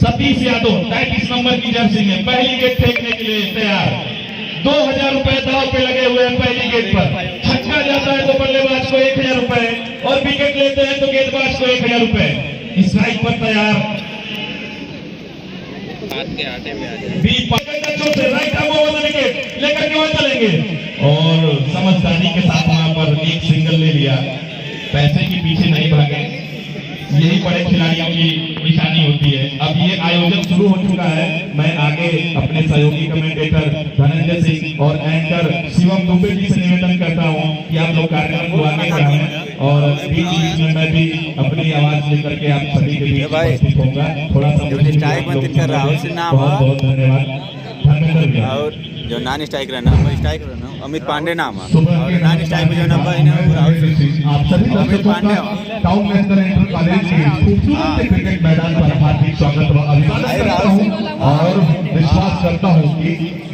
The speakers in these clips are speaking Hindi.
सतीश यादव 33 नंबर की जर्सी में पहली गेंद फेंकने के लिए तैयार। 2000 रुपए दाव पे लगे हुए हैं पहली गेंद पर। छक्का जाता है तो बल्लेबाज को 1000 रुपए और विकेट लेते हैं तो गेंदबाज को 1000 रुपए। स्ट्राइक पर तैयार राइट विकेट लेकर के वहां चलेंगे और समझदारी के साथ वहां पर एक सिंगल ले लिया। पैसे के पीछे नहीं भागे, यही बड़े खिलाड़ियों की निशानी होती है। अब ये आयोजन शुरू हो चुका है। मैं आगे अपने सहयोगी कमेंटेटर धनंजय सिंह और एंकर शिवम दुबे जी से निवेदन करता हूँ कि आप लोग कार्यक्रम को आगे बढ़ाएं और बीच में मैं भी अपनी आवाज लेकर के आप सभी के बीच उपस्थित होगा। थोड़ा सा बहुत बहुत धन्यवाद। और जो नॉन स्ट्राइक रहना अमित पांडे नाम है और नॉन स्ट्राइक जो number Amit Pandey town national inter college के खूबसूरत क्रिकेट मैदान पर हार्दिक स्वागत व अभिवादन करता हूं और विश्वास करता हूं कि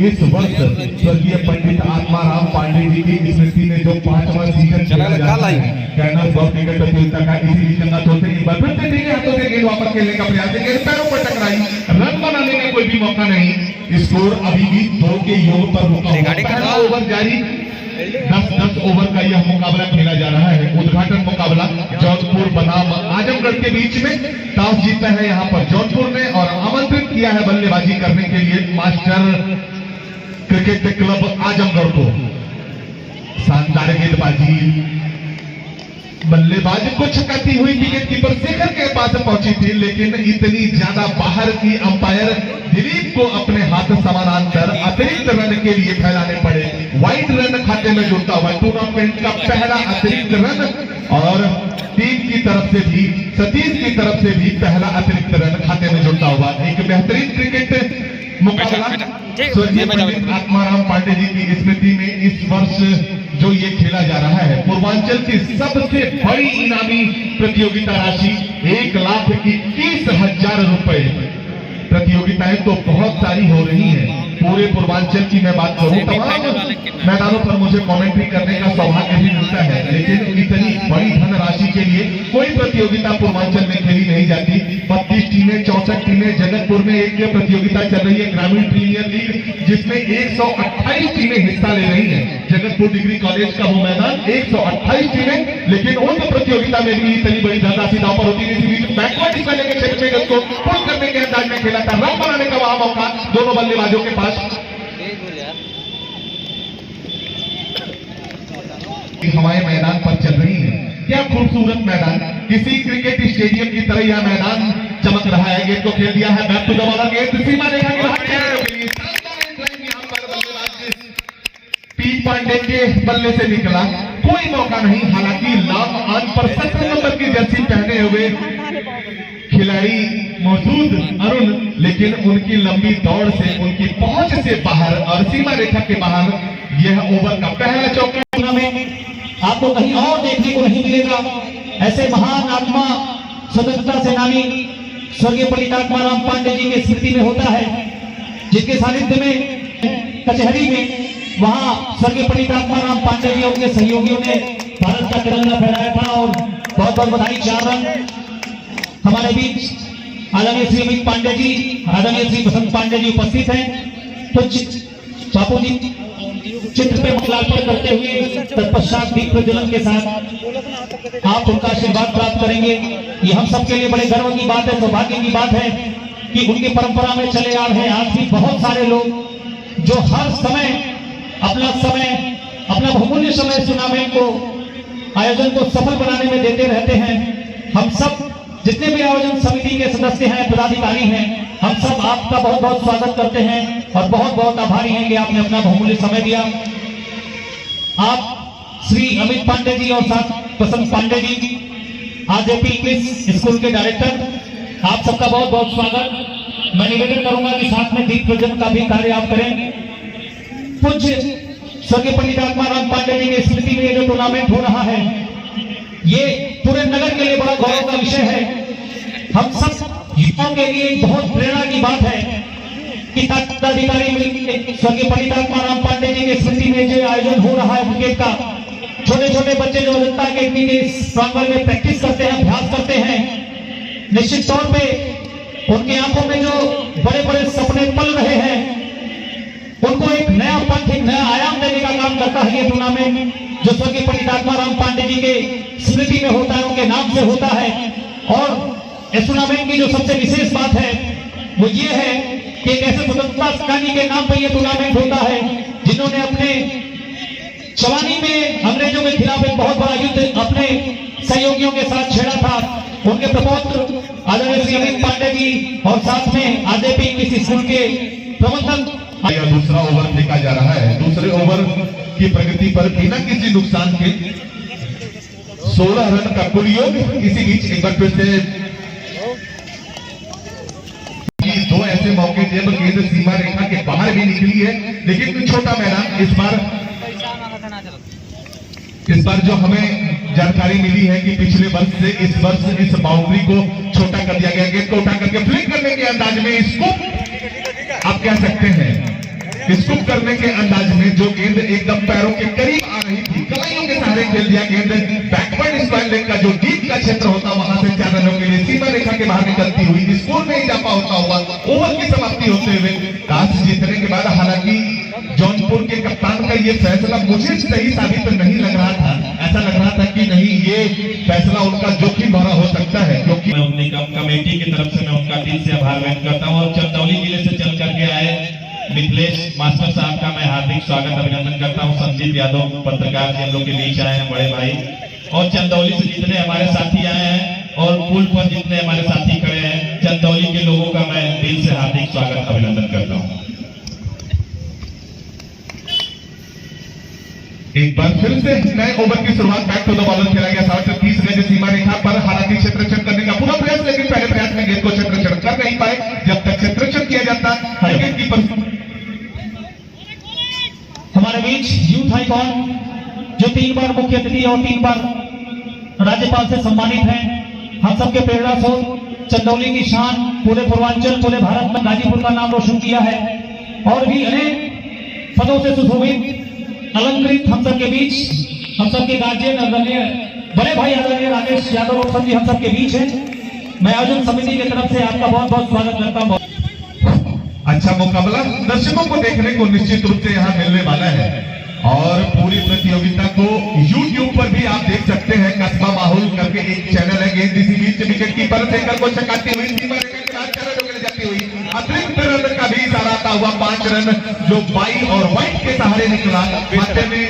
इस वर्ष स्वर्गीय पंडित आत्माराम पांडे जी की स्मृति में जो 5वां सीजन चला जा रहा है कैनल बॉल क्रिकेट प्रतियोगिता का, इसी चंगा चौथे की बार फिर से हाथों से गेंद वापस खेलने का प्रयास है। पैरों पर टकराई, रन बनाने का कोई भी मौका नहीं। स्कोर अभी भी 2 के योग पर रुका हुआ। पहला ओवर जारी, 10 ओवर का यह मुकाबला खेला जा रहा है। उद्घाटन मुकाबला जौनपुर बनाम आजमगढ़ के बीच में। टॉस जीता है यहाँ पर जौनपुर ने और आमंत्रित किया है बल्लेबाजी करने के लिए मास्टर क्रिकेट क्लब आजमगढ़ को। शानदार गेंदबाजी, बल्लेबाज को छकाती हुई विकेट कीपर शेखर के पास पहुंची थी, लेकिन इतनी ज्यादा बाहर की अंपायर दिलीप को अपने हाथ समानांतर अतिरिक्त रन के लिए फैलाने पड़े। वाइड रन खाते में जुड़ता हुआ टूर्नामेंट का पहला अतिरिक्त रन और टीम की तरफ से भी, सतीश की तरफ से भी पहला अतिरिक्त रन खाते में जुड़ता हुआ। एक बेहतरीन क्रिकेट मुकाबला स्वर्गीय पंडित आत्माराम पांडे जी की स्मृति में इस वर्ष जो ये खेला जा रहा है। पूर्वांचल की सबसे बड़ी इनामी प्रतियोगिता राशि 1,21,000 रुपए। प्रतियोगिताएं तो बहुत सारी हो रही हैं। पूरे पूर्वांचल की मैं बात करूं, तमाम मैदानों पर मुझे कमेंट्री करने का सौभाग्य भी मिलता है, लेकिन इतनी बड़ी धनराशि के लिए कोई प्रतियोगिता पूर्वांचल में खेली नहीं जाती। 32 टीमें, 64 टीमें, जगतपुर में एक प्रतियोगिता चल रही है ग्रामीण प्रीमियर लीग, जिसमें 128 टीमें हिस्सा ले रही हैं। जगतपुर डिग्री कॉलेज का वो मैदान 128 टीमें, लेकिन उस प्रतियोगिता में भी इतनी बड़ी धनराशि दांव पर होती नहीं थी। बैकवर्ड करने के क्षेत्र में उसको पुल करने के अंदाज में खेला था। रन बनाने का वहां मौका दोनों बल्लेबाजों के पास। हवाएं मैदान पर चल रही है। क्या खूबसूरत मैदान, किसी क्रिकेट स्टेडियम की तरह यह मैदान चमक रहा है। गेंद को खेल दिया है बैक टू द बॉलर, गेंद सीमा रेखा के बाहर पी पांडे के बल्ले से निकला, कोई मौका नहीं। हालांकि लाभ आज पर 17 नंबर की जर्सी पहने हुए खिलाड़ी मौजूद अरुण, लेकिन उनकी लंबी दौड़ से, उनकी पहुंच से बाहर और सीमा रेखा के बाहर यह ओवर का पहला चौका में आपको कहीं और देखने को नहीं मिलेगा। ऐसे महान आत्मा स्वतंत्रता सेनानी स्वर्गीय पंडित आत्माराम पांडे जी की स्मृति में होता है, जिनके सानिध्य में कचहरी में वहां स्वर्गीय पंडित आत्माराम पांडे जी और उनके सहयोगियों ने भारत का तिरंगा फहराया था। और बहुत बहुत बधाई। 4 रन हमारे बीच आदरणीय श्री अमित पांडे जी, आदरणीय श्री बसंत पांडे जी उपस्थित हैं। तो बापू जी चित्र पे माल्यार्पण करते हुए तत्पश्चात दीप प्रज्वलन के साथ आप उनका आशीर्वाद प्राप्त करेंगे। ये हम सबके लिए बड़े गर्व की बात है, सौभाग्य की बात है कि उनकी परंपरा में चले आ रहे हैं। आज भी बहुत सारे लोग जो हर समय अपना बहुमूल्य समय टूर्नामेंट को, आयोजन को सफल बनाने में देते रहते हैं। हम सब जितने भी आयोजन समिति के सदस्य हैं, पदाधिकारी हैं, हम सब आपका बहुत बहुत स्वागत करते हैं और बहुत बहुत आभारी हैं कि आपने अपना बहुमूल्य समय दिया। आप श्री अमित पांडे जी और साथ बसंत Pandey ji, RJP English school के डायरेक्टर, आप सबका बहुत बहुत स्वागत। मैं निवेदन करूंगा कि साथ में दीप प्रज्वलन का भी कार्य आप करें। पूज्य स्वर्गीय पंडित आत्माराम पांडे जी की स्मृति में जो टूर्नामेंट हो रहा है, ये पूरे नगर के लिए बड़ा गौरव का विषय है। हम सब युवाओं के लिए बहुत प्रेरणा की बात है कि पदाधिकारी मिलकर स्वर्गीय पंडित आत्माराम पांडे जी की स्मृति में जो आयोजन हो रहा है क्रिकेट का, छोटे छोटे बच्चे जो जनता के प्रांगण में प्रैक्टिस करते हैं, अभ्यास करते हैं, निश्चित तौर पे उनकी आंखों में जो बड़े बड़े सपने पल रहे हैं, उनको एक नया पथ, एक नया आयाम देने का काम करता है ये टूर्नामेंट, जो स्वर्गीय पंडित आत्माराम पांडे जी के स्मृति में होता है, उनके नाम से होता है। और इस टूर्नामेंट की जो सबसे विशेष बात है वो ये है कि एक ऐसे स्वतंत्रता सेनानी के नाम पर यह टूर्नामेंट होता है जिन्होंने अपने जवानी में अंग्रेजों के खिलाफ एक बहुत बड़ा युद्ध अपने सहयोगियों के साथ छेड़ा था। उनके प्रपौत्र आदरणीय श्री अमित पांडे जी और साथ में आरजेपी इंग्लिश स्कूल के प्रबंधन। दूसरा ओवर फेंका जा रहा है। दूसरे ओवर की प्रगति पर बिना किसी नुकसान के 16 रन का कुल योग। इसी बीच एक बार फिर से दो ऐसे मौके जब गेंद सीमा रेखा के बाहर भी निकली है, लेकिन छोटा मैदान इस बार जो हमें जानकारी मिली है कि पिछले वर्ष से इस वर्ष इस बाउंड्री को छोटा कर दिया गया। गेंद को उठा करके फ्लिक करने के अंदाज में इसको आप कह सकते हैं, स्कूप करने के अंदाज में जो गेंद एकदम पैरों के करीब आ रही थी, कलाइयों के सहारे खेल दिया। गेंद बैकवर्ड स्क्वायर लेग का जो डीप का क्षेत्र होता वहां से 4 रनों के लिए सीमा रेखा के बाहर निकलती हुई स्कोर में इजाफा होता हुआ ओवर की समाप्ति होते हुए टॉस जीतने के बाद हालांकि जौनपुर के कप्तान का ये फैसला मुझे सही साबित नहीं लग रहा था। ऐसा लग रहा था कि नहीं, ये फैसला उनका जोखिम भरा हो सकता है, क्योंकि मैं अपनी कमेटी की तरफ से मैं उनका दिल से आभार व्यक्त करता हूँ। और चंदौली जिले से चल करके आए मिथिलेश मास्टर साहब का मैं हार्दिक स्वागत अभिनंदन करता हूँ। संजीव यादव पत्रकार जी हम लोग के बीच आए हैं, बड़े भाई। और चंदौली से जितने हमारे साथी आए हैं और पुल पर जितने हमारे साथी खड़े हैं, चंदौली के लोगों का मैं दिल से हार्दिक स्वागत अभिनंदन करता हूँ। एक बार फिर से नए ओवर की शुरुआत बैक टू द बॉलर खेला गया। 30 गज सीमा रेखा पर हालांकि क्षेत्ररक्षण करने का पूरा प्रयास, लेकिन पहले प्रयास में गेंद को क्षेत्ररक्षण कर नहीं पाए। जब तक क्षेत्ररक्षण किया जाता विकेट कीपर हमारे बीच यूथ आइकॉन जो 3 बार मुख्य अतिथि और 3 बार राज्यपाल से सम्मानित हैं, हम सबके प्रेरणा स्रोत, चंदौली की शान, पूरे पूर्वांचल, पूरे भारत में गाजीपुर का नाम रोशन किया है और भी अनेक पदों से सुशोभित अलंकृत हम सबके बीच, हम सबके गार्जियन आदरणीय बड़े भाई आदरणीय राकेश यादव रोशन जी हम सबके बीच हैं। मैं आयोजन समिति की तरफ से आपका बहुत बहुत स्वागत करता हूँ। अच्छा मुकाबला दर्शकों को देखने को निश्चित रूप से यहाँ मिलने वाला है और पूरी प्रतियोगिता को YouTube पर भी आप देख सकते हैं। कस्बा माहौल करके एक चैनल है। गेंद इसी बीच विकेट कीपर शेखर को चकाती हुई सीमा रेखा के बाद 4 रनों के लिए जाती हुई अतिरिक्त रन का भी इशारा आता हुआ 5 रन जो बाई और व्हाइट के सहारे निकला। खाते में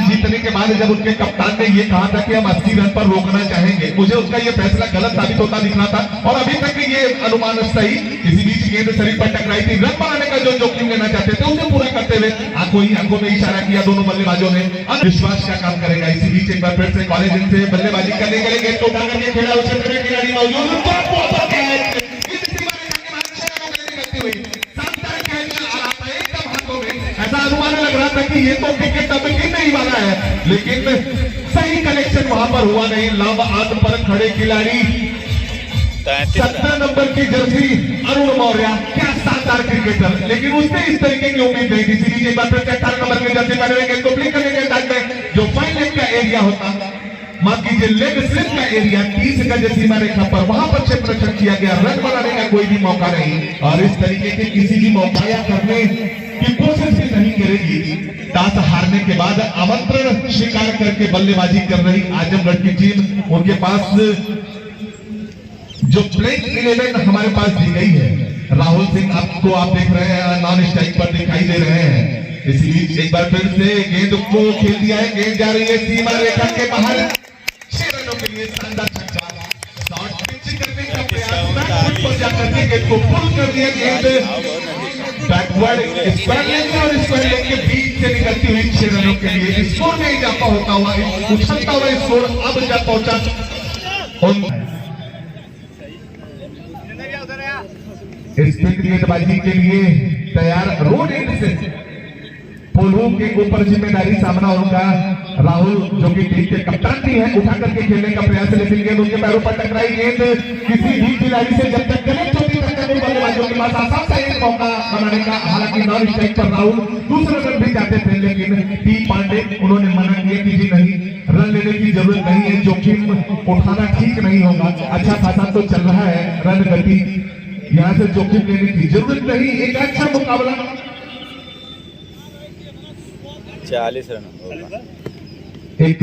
जीतने के बाद जब उनके कप्तान ने ये कहा था कि हम 80 रन पर रोकना चाहेंगे, मुझे उसका ये फैसला गलत साबित होता दिख रहा था और अभी तक ये अनुमान सही। इसी बीच गेंद शरीर पर टकराई थी। रन बनाने का जो जोखिम लेना चाहते थे उसे पूरा करते हुए आंखों में इशारा किया दोनों बल्लेबाजों ने। विश्वास का काम करेगा। इसी बीच एक बार फिर से कॉलेज से बल्लेबाजी करने के लिए गेंद को उठा करके खेला। उस क्षेत्र में खिलाड़ी मौजूद ऐसा अनुमान लग रहा था कि ये तो विकेट अब नहीं वाला है, लेकिन सही कनेक्शन वहां पर हुआ नहीं। लव आद पर खड़े खिलाड़ी 17 नंबर की जर्सी अरुण मौर्य, क्या शानदार क्रिकेटर, लेकिन उसने इस तरीके की उम्मीद नहीं थी। इसीलिए एक बार फिर 18 नंबर की जर्सी पहने गेंद को फ्लिक करने के अंदाज में जो फाइन लेग का एरिया होता, माफ कीजिए लेग स्लिप का एरिया 30 गज सीमा रेखा पर, वहां पर क्षेत्ररक्षण किया गया। रन बनाने का कोई भी मौका नहीं और इस तरीके के किसी भी मौका या करने की कोशिश भी नहीं करेगी। टॉस हारने के बाद आमंत्रण स्वीकार करके बल्लेबाजी कर रही आजमगढ़ की टीम, उनके पास जो प्लेइंग 11 हमारे पास दी गई है। राहुल सिंह आपको आप देख रहे हैं नॉन स्ट्राइक पर दिखाई दे रहे हैं। इसी बीच एक बार फिर से गेंद को खेल दिया है। गेंद जा रही है सीमा रेखा के बाहर। 6 रनों के लिए शानदार छक्का। शॉट पिच करने का प्रयास पर जाकर के गेंद को पुल कर दिया। गेंद बैकवर्ड स्क्वायर लेग और स्क्वायर लेग के बीच से निकलती हुई 6 रनों के लिए स्कोर में इजाफा होता हुआ उछलता हुआ स्कोर अब जा पहुंचा। स्पिन गेंदबाजी के लिए तैयार। रोड एंड से पोलू के ऊपर जिम्मेदारी सामना उनका राहुल जो कि टीम के कप्तान भी है, उठा करके खेलने का प्रयास, लेकिन गेंद उनके पैरों पर टकराई। गेंद किसी भी खिलाड़ी से जब तक कनेक्ट होती तब तक बल्लेबाजों के पास आसान सा एक मौका बनाने का। हालांकि नॉन स्ट्राइक पर राहुल दूसरे रन भी जाते थे, लेकिन टी पांडे उन्होंने मना किया कि जी नहीं, रन लेने की जरूरत नहीं है, जोखिम उठाना ठीक नहीं होगा। अच्छा खासा तो चल रहा है रन गति यहाँ से जोखिम लेने की जरूरत नहीं, एक अच्छा मुकाबला। 40 रन होगा। एक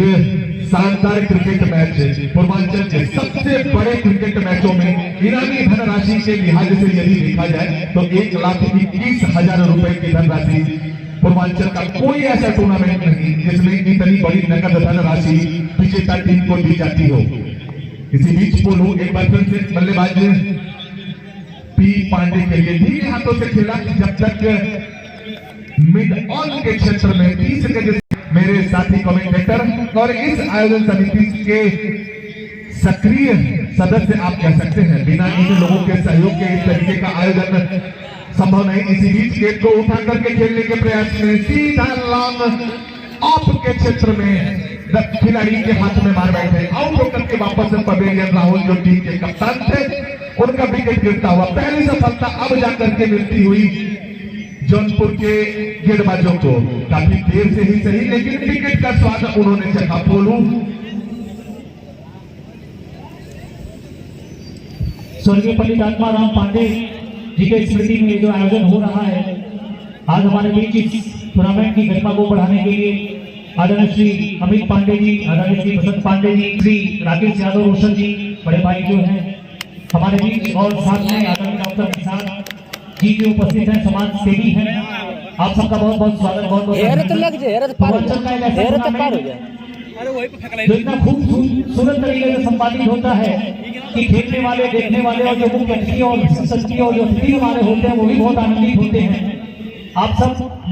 शानदार क्रिकेट मैच है। पूर्वांचल के सबसे बड़े क्रिकेट मैचों में इनामी धनराशि के लिहाज से यदि देखा जाए तो 1,21,000 रुपए की धनराशि पूर्वांचल का कोई ऐसा टूर्नामेंट नहीं जिसमें इतनी बड़ी नकद धनराशि विजेता टीम को दी जाती हो। इसी बीच बोलूं एक बार फिर से बल्लेबाज पी पांडे के लिए धीरे हाथों से खेला जब तक मिड ऑन के क्षेत्र में 30 गज मेरे साथी कमेंटेटर और इस आयोजन समिति के सक्रिय सदस्य आप कह सकते हैं, बिना इन लोगों के सहयोग के इस तरीके का आयोजन संभव नहीं। इसी बीच गेंद को उठा करके खेलने के प्रयास में सीधा लॉन्ग ऑफ के क्षेत्र में खिलाड़ी के हाथ में मार बैठे, आउट होकर के वापस पवेलियन राहुल जो टीम के कप्तान थे उनका विकेट गिरता हुआ। पहली सफलता अब जाकर के मिलती हुई जौनपुर के गेंदबाजों को, काफी देर से ही सही लेकिन विकेट का स्वाद उन्होंने चखा। बोलू स्वर्गीय पंडित आत्माराम पांडे जी के स्मृति में जो आयोजन हो रहा है, आज हमारे बीच इस टूर्नामेंट की गरिमा को बढ़ाने के लिए आदरणीय श्री अमित पांडे जी, आदरणीय श्री बसंत पांडे जी, श्री राकेश यादव रोशन जी बड़े भाई जो हैं हमारे बीच, और साथ में आदरणीय डॉक्टर निशांत जी जो उपस्थित हैं, समाज सेवी हैं। आप सबका बहुत बहुत स्वागत, बहुत बहुत जो इतना खूबसूरत तरीके से संपादित होता है कि खेलने वाले, देखने वाले और जो मुख्य अतिथि और जो अतिथि हमारे होते हैं वो भी बहुत आनंदित होते हैं। आप सब